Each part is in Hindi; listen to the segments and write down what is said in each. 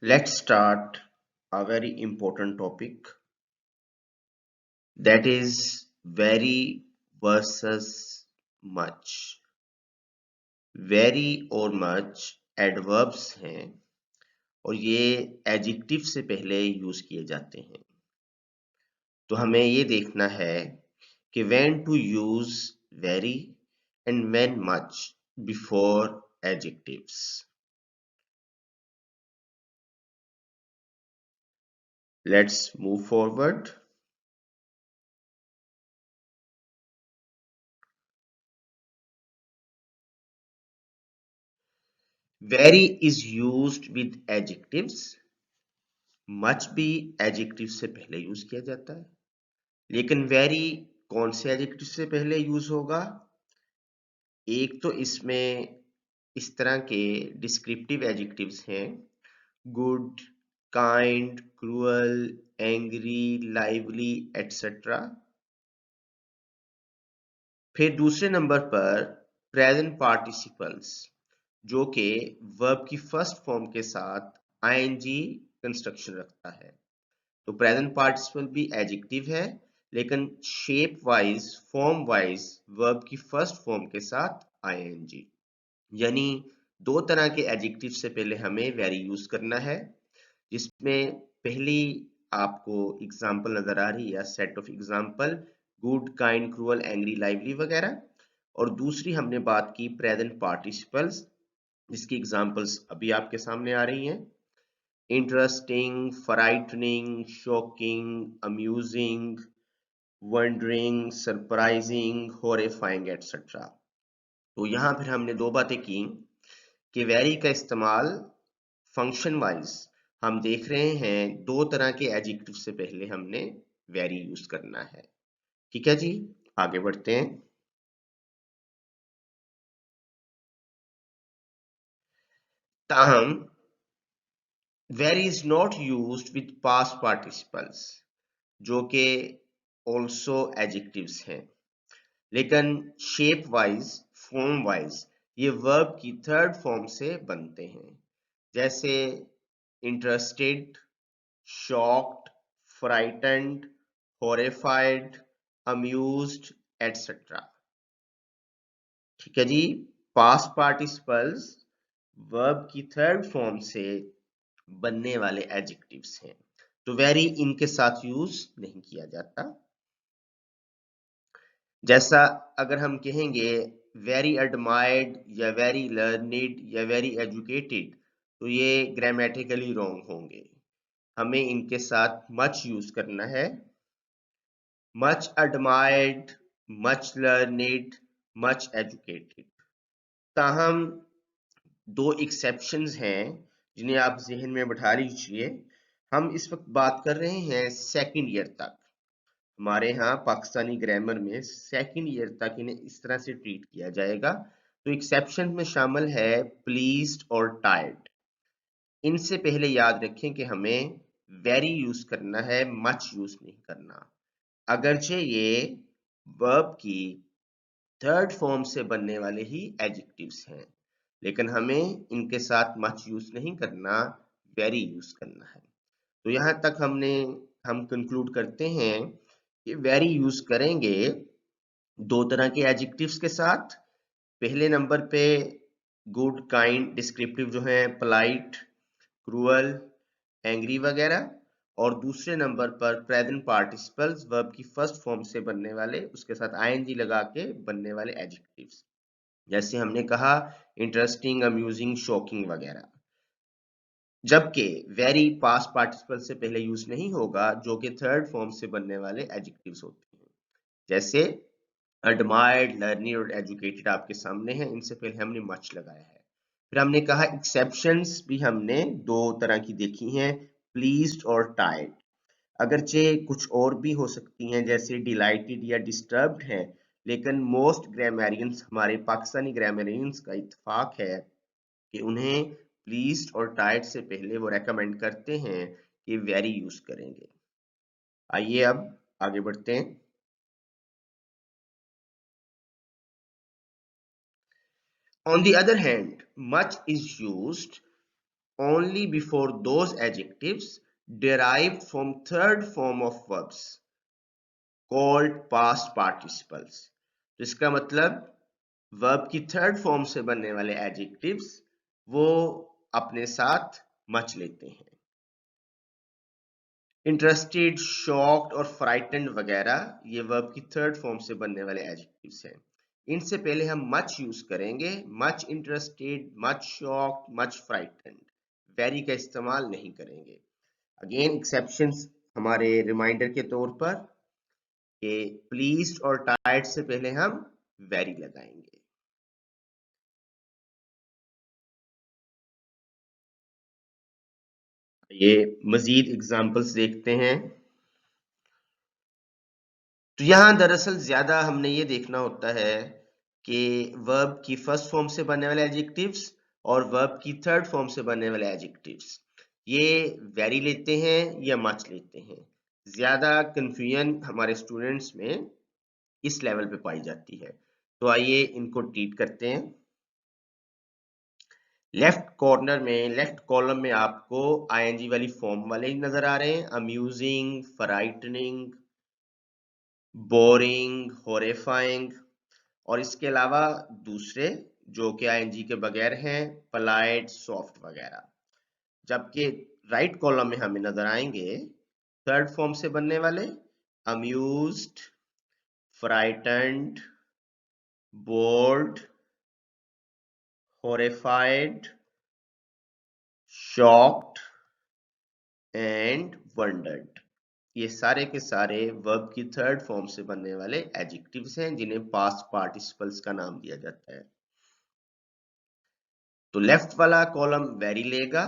Let's start a very important topic, that is very versus much. Very और much एडवर्ब्स हैं और ये एडजेक्टिव से पहले यूज किए जाते हैं। तो हमें ये देखना है कि when to use very and when much before adjectives. Let's move forward. Very is used with adjectives. Much भी एडजेक्टिव से पहले यूज किया जाता है, लेकिन वेरी कौन से एडजेक्टिव से पहले यूज होगा? एक तो इसमें इस तरह के डिस्क्रिप्टिव एडजेक्टिव्स हैं, good, kind, cruel, angry, lively etcetera. फिर दूसरे नंबर पर प्रेजेंट पार्टिसिपल्स, जो कि वर्ब की फर्स्ट फॉर्म के साथ आईएनजी कंस्ट्रक्शन रखता है। तो प्रेजेंट पार्टिसिपल भी एडजेक्टिव है, लेकिन shape wise, form wise verb की फर्स्ट फॉर्म के साथ आईएनजी। यानी दो तरह के एडजेक्टिव से पहले हमें वेरी यूज करना है, जिसमें पहली आपको एग्जांपल नजर आ रही है, set of example, good, kind, cruel, angry, lively वगैरह। और दूसरी हमने बात की प्रेजेंट पार्टिसिपल्स, जिसकी एग्जांपल्स अभी आपके सामने आ रही हैं, interesting, frightening, shocking, amusing, wondering, surprising, horrifying, etc. तो यहां फिर हमने दो बातें की कि वेरी का इस्तेमाल फंक्शन वाइज हम देख रहे हैं, दो तरह के एडजेक्टिव से पहले हमने वेरी यूज करना है। ठीक है जी, आगे बढ़ते हैं। ताहम very is not used with past participles, जो कि ऑल्सो एडजेक्टिव्स हैं, लेकिन शेप वाइज, फॉर्म वाइज ये वर्ब की थर्ड फॉर्म से बनते हैं, जैसे interested, shocked, frightened, horrified, amused etcetera. ठीक है जी, पास्ट पार्टिसिपल्स वर्ब की थर्ड फॉर्म से बनने वाले एडजेक्टिव्स हैं, तो वेरी इनके साथ यूज नहीं किया जाता। जैसा अगर हम कहेंगे वेरी एडमायर्ड या वेरी लर्निड या वेरी एजुकेटेड, तो ये ग्रामेटिकली रॉन्ग होंगे। हमें इनके साथ मच यूज करना है, much admired, much learned, much educated. ताहम दो एक्सेप्शंस हैं जिन्हें आप जहन में बैठा लीजिए। हम इस वक्त बात कर रहे हैं सेकंड ईयर तक। हमारे यहाँ पाकिस्तानी ग्रामर में सेकंड ईयर तक इन्हें इस तरह से ट्रीट किया जाएगा। तो एक्सेप्शन में शामिल है प्लीज्ड और टायर्ड। इनसे पहले याद रखें कि हमें वेरी यूज करना है, मच यूज नहीं करना। अगरचे ये वर्ब की थर्ड फॉर्म से बनने वाले ही एडजेक्टिव्स हैं, लेकिन हमें इनके साथ मच यूज नहीं करना, वेरी यूज करना है। तो यहां तक हम कंक्लूड करते हैं कि वेरी यूज करेंगे दो तरह के एडजेक्टिव्स के साथ। पहले नंबर पे गुड, काइंड, डिस्क्रिप्टिव जो है, पोलाइट, क्रूअल, एंग्री वगैरह। और दूसरे नंबर पर प्रेजेंट पार्टिसिपल्स वर्ब की फर्स्ट फॉर्म से बनने वाले, उसके साथ आईएनजी लगा के बनने वाले एडजेक्टिव्स, जैसे हमने कहा इंटरेस्टिंग, अम्यूजिंग, शॉकिंग वगैरह। जबकि वेरी पास्ट पार्टिसिपल से पहले यूज नहीं होगा, जो कि थर्ड फॉर्म से बनने वाले एडजेक्टिव्स होते हैं, जैसे एडमायर्ड, लर्निंग और एजुकेटेड आपके सामने है, इनसे पहले हमने मच लगाया है। फिर हमने कहा एक्सेप्शंस भी हमने दो तरह की देखी हैं, प्लीज्ड और टायर्ड। अगरचे कुछ और भी हो सकती हैं, जैसे डिलाइटेड या डिस्टर्ब्ड है, लेकिन मोस्ट ग्रामेरियंस, हमारे पाकिस्तानी ग्रामेरियंस का इत्तेफाक है कि उन्हें प्लीज्ड और टायर्ड से पहले वो रेकमेंड करते हैं कि वेरी यूज करेंगे। आइए अब आगे बढ़ते हैं। On the other hand, much is used only before those adjectives derived from third form of verbs called past participles। तो इसका मतलब वर्ब की थर्ड फॉर्म से बनने वाले एडजेक्टिव्स वो अपने साथ मच लेते हैं। इंटरेस्टेड, शॉक्ड और फ्राइटेंड वगैरह ये वर्ब की थर्ड फॉर्म से बनने वाले एडजेक्टिव्स हैं। इनसे पहले हम मच यूज करेंगे, much interested, much shocked, much frightened. Very का इस्तेमाल नहीं करेंगे। अगेन एक्सेप्शंस हमारे रिमाइंडर के तौर पर कि प्लीज्ड और टायर्ड से पहले हम वेरी लगाएंगे। ये मजीद एग्जांपल्स देखते हैं। तो यहां दरअसल ज्यादा हमने ये देखना होता है कि वर्ब की फर्स्ट फॉर्म से बनने वाले एडजेक्टिव्स और वर्ब की थर्ड फॉर्म से बनने वाले एडजेक्टिव्स ये वेरी लेते हैं या मच लेते हैं। ज्यादा कंफ्यूजन हमारे स्टूडेंट्स में इस लेवल पे पाई जाती है। तो आइए इनको ट्रीट करते हैं। लेफ्ट कॉर्नर में, लेफ्ट कॉलम में आपको आईएनजी वाली फॉर्म वाले ही नजर आ रहे हैं, अम्यूजिंग, फ्राइटनिंग, बोरिंग, हॉरिफाइंग, और इसके अलावा दूसरे जो कि आईएनजी के बगैर हैं, पोलाइट, सॉफ्ट वगैरह। जबकि राइट कॉलम में हमें नजर आएंगे थर्ड फॉर्म से बनने वाले amused, frightened, bored, horrified, shocked and wondered. ये सारे के सारे वर्ब की थर्ड फॉर्म से बनने वाले एडजेक्टिव्स हैं जिन्हें पास्ट पार्टिसिपल्स का नाम दिया जाता है। तो लेफ्ट वाला कॉलम वेरी लेगा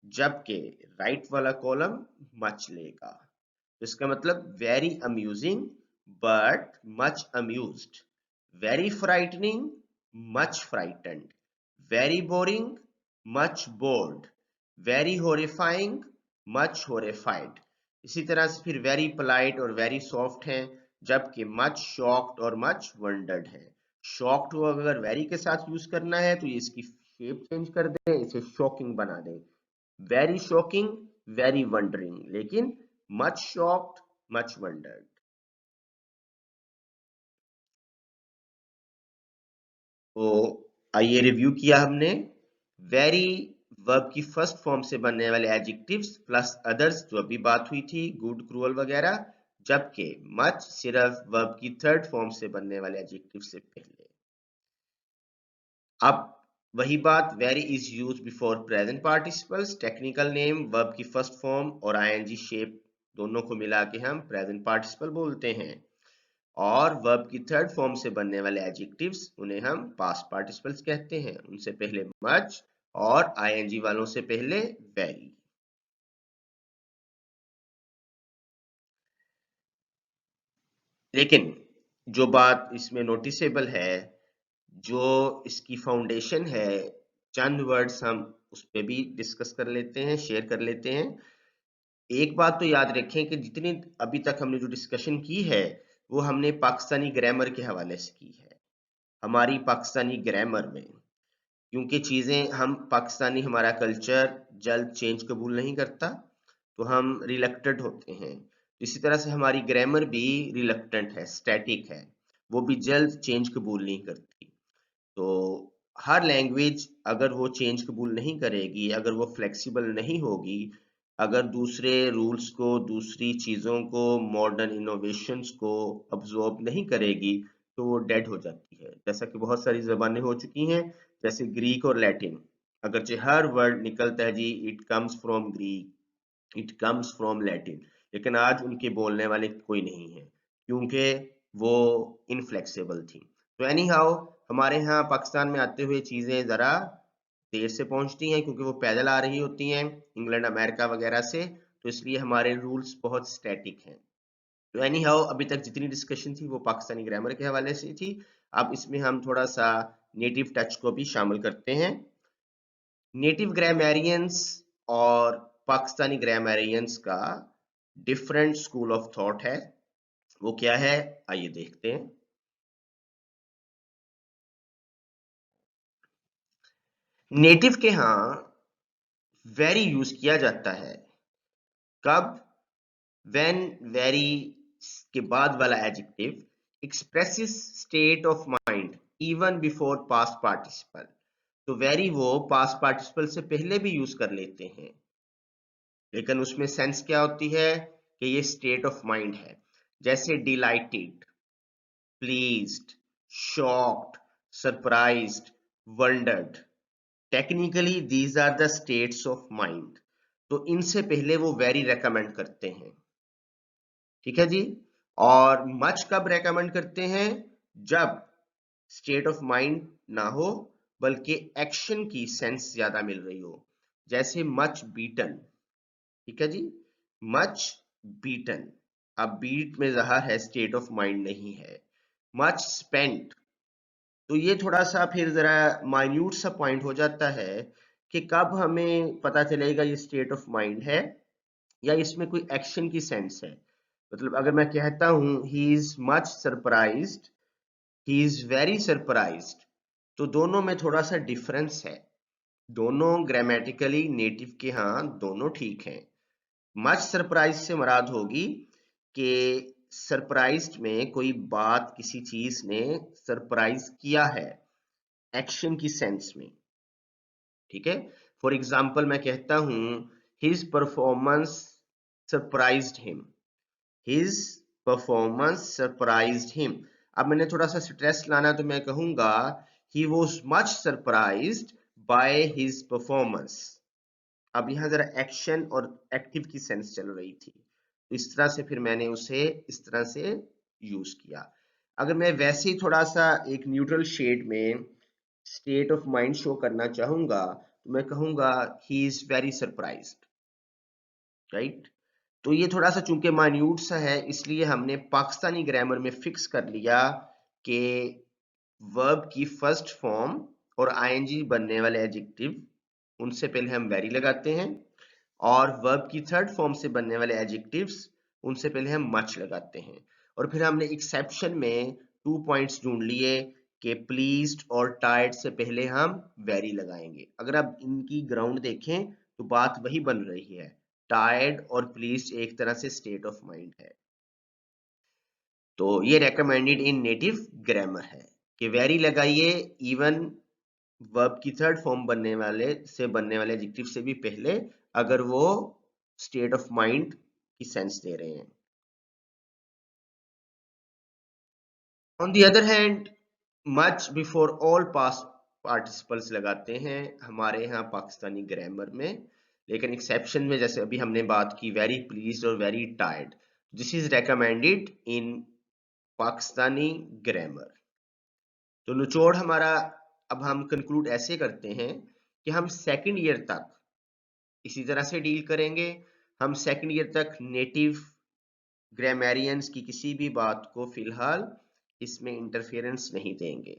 जबकि राइट वाला कॉलम मच लेगा। तो इसका मतलब very amusing but much amused, very frightening, much frightened, very boring, much board, very horrifying, much horrified. इसी तरह से फिर वेरी पोलाइट और वेरी सॉफ्ट हैं, जबकि मच शॉक्ड और मच वंडर्ड है। शॉक्ड को अगर वेरी के साथ यूज करना है तो ये इसकी शेप चेंज कर दें, इसे शॉकिंग बना दें, वेरी शॉकिंग, वेरी वंडरिंग, लेकिन मच शॉक्ड, मच वंडर्ड। तो आइए रिव्यू किया हमने। वेरी वर्ब की फर्स्ट फॉर्म से बनने वाले एडजेक्टिव्स प्लस अदर्स जो अभी बात हुई थी, गुड, क्रूअल वगैरह, जबकि मच सिर्फ वर्ब की थर्ड फॉर्म से बनने वाले एडजेक्टिव से पहले। अब वही बात, very is use before present participles, technical name verb की फर्स्ट फॉर्म और आईएनजी शेप दोनों को मिला के हम प्रेजेंट पार्टिसिपल बोलते हैं। और वर्ब की थर्ड फॉर्म से बनने वाले एडजेक्टिव्स उन्हें हम पास्ट पार्टिसिपल्स कहते हैं, उनसे पहले मच और आईएनजी वालों से पहले वेरी। लेकिन जो बात इसमें नोटिसेबल है, जो इसकी फाउंडेशन है, चंद वर्ड्स हम उस पर भी डिस्कस कर लेते हैं, शेयर कर लेते हैं। एक बात तो याद रखें कि जितनी अभी तक हमने जो डिस्कशन की है वो हमने पाकिस्तानी ग्रामर के हवाले से की है। हमारी पाकिस्तानी ग्रामर में क्योंकि चीज़ें हम पाकिस्तानी, हमारा कल्चर जल्द चेंज कबूल नहीं करता, तो हम रिलक्टेंट होते हैं। इसी तरह से हमारी ग्रामर भी रिलक्टेंट है, स्टैटिक है, वो भी जल्द चेंज कबूल नहीं करती। तो हर लैंग्वेज अगर वो चेंज कबूल नहीं करेगी, अगर वो फ्लेक्सिबल नहीं होगी, अगर दूसरे रूल्स को, दूसरी चीज़ों को, मॉडर्न इनोवेशंस को अब्जॉर्ब नहीं करेगी, तो वो डेड हो जाती है। जैसा कि बहुत सारी ज़बानें हो चुकी हैं, जैसे ग्रीक और लैटिन, अगरचे हर वर्ड निकलता है जी it comes from Greek, it comes from Latin, लेकिन आज उनके बोलने वाले कोई नहीं है क्योंकि वो इनफ्लेक्सिबल थी। तो एनी हाउ हमारे यहाँ पाकिस्तान में आते हुए चीज़ें ज़रा देर से पहुंचती हैं क्योंकि वो पैदल आ रही होती हैं इंग्लैंड, अमेरिका वगैरह से, तो इसलिए हमारे रूल्स बहुत स्टैटिक हैं। तो एनी हाउ अभी तक जितनी डिस्कशन थी वो पाकिस्तानी ग्रामर के हवाले से थी। अब इसमें हम थोड़ा सा नेटिव टच को भी शामिल करते हैं। नेटिव ग्रामेरियंस और पाकिस्तानी ग्रामेरियंस का डिफरेंट स्कूल ऑफ थॉट है, वो क्या है आइए देखते हैं। नेटिव के यहाँ वेरी यूज किया जाता है। कब? व्हेन वेरी के बाद वाला adjective expresses state of mind even before past participle. तो वेरी वो पास्ट पार्टिसिपल से पहले भी यूज कर लेते हैं, लेकिन उसमें सेंस क्या होती है कि ये स्टेट ऑफ माइंड है। जैसे delighted, pleased, shocked, surprised, wondered. Technically these are the states of mind. तो इनसे पहले वो वेरी रेकमेंड करते हैं। ठीक है जी। और मच कब रेकमेंड करते हैं? जब स्टेट ऑफ माइंड ना हो बल्कि एक्शन की सेंस ज्यादा मिल रही हो। जैसे मच बीटन। ठीक है जी। Much beaten. अब बीट में जहां है, स्टेट ऑफ माइंड नहीं है। Much spent. तो ये थोड़ा सा फिर जरा माइन्यूट सा पॉइंट हो जाता है कि कब हमें पता चलेगा ये स्टेट ऑफ माइंड है या इसमें कोई एक्शन की सेंस है। मतलब अगर मैं कहता हूं he is much surprised, he is very surprised, तो दोनों में थोड़ा सा डिफरेंस है। दोनों ग्रामेटिकली नेटिव के हाँ दोनों ठीक हैं। मच सरप्राइज से मुराद होगी कि सरप्राइज्ड में कोई बात किसी चीज ने सरप्राइज किया है एक्शन की सेंस में। ठीक है। फॉर एग्जाम्पल मैं कहता हूं his performance surprised him. His performance surprised him. अब मैंने थोड़ा सा स्ट्रेस लाना तो मैं कहूंगा he was much surprised by his performance. अब यहां जरा एक्शन और एक्टिव की सेंस चल रही थी, तो इस तरह से फिर मैंने उसे इस तरह से यूज किया। अगर मैं वैसे ही थोड़ा सा एक न्यूट्रल शेड में स्टेट ऑफ माइंड शो करना चाहूंगा तो मैं कहूंगा he is very surprised. Right. तो ये थोड़ा सा चूंकि माइन्यूट सा है इसलिए हमने पाकिस्तानी ग्रामर में फिक्स कर लिया कि वर्ब की फर्स्ट फॉर्म और आईएनजी बनने वाले एडजेक्टिव उनसे पहले हम वेरी लगाते हैं, और वर्ब की थर्ड फॉर्म से बनने वाले एडजेक्टिव्स उनसे पहले हम मच लगाते हैं। और फिर हमने एक्सेप्शन में 2 पॉइंट्स ढूंढ लिए कि प्लीज्ड और टायर्ड से पहले हम वेरी लगाएंगे। अगर आप इनकी ग्राउंड देखें तो बात वही बन रही है। टायर्ड और प्लीज्ड एक तरह से स्टेट ऑफ माइंड है। तो ये रेकमेंडेड इन नेटिव ग्रामर है कि वेरी लगाइए इवन वर्ब की थर्ड फॉर्म बनने वाले एडजेक्टिव से भी पहले, अगर वो स्टेट ऑफ माइंड की सेंस दे रहे हैं। On the other hand much before all past participles लगाते हैं हमारे यहाँ पाकिस्तानी ग्रामर में, लेकिन एक्सेप्शन में जैसे अभी हमने बात की वेरी प्लीज्ड और very tired, this is recommended in Pakistani grammar. तो निचोड़ हमारा, अब हम कंक्लूड ऐसे करते हैं कि हम सेकंड ईयर तक इसी तरह से डील करेंगे। हम सेकंड ईयर तक नेटिव ग्रामेरियंस की किसी भी बात को फिलहाल इसमें इंटरफेरेंस नहीं देंगे।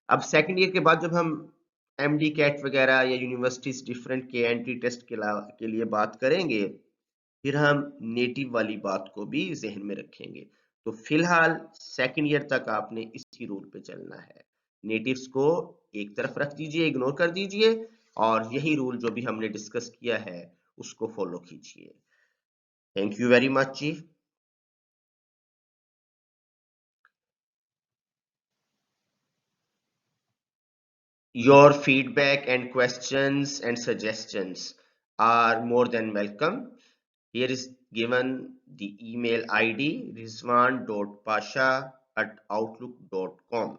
अब सेकंड ईयर के बाद जब हम एमडी कैट वगैरह या यूनिवर्सिटीज डिफरेंट के एंट्री टेस्ट के लिए बात करेंगे, फिर हम नेटिव वाली बात को भी जहन में रखेंगे। तो फिलहाल सेकंड ईयर तक आपने इसी रूल पे चलना है। नेटिव्स को एक तरफ रख दीजिए, इग्नोर कर दीजिए, और यही रूल जो भी हमने डिस्कस किया है उसको फॉलो कीजिए। थैंक यू वेरी मच जी। Your feedback and questions and suggestions are more than welcome. Here is given the email ID rizwan.pasha@outlook.com.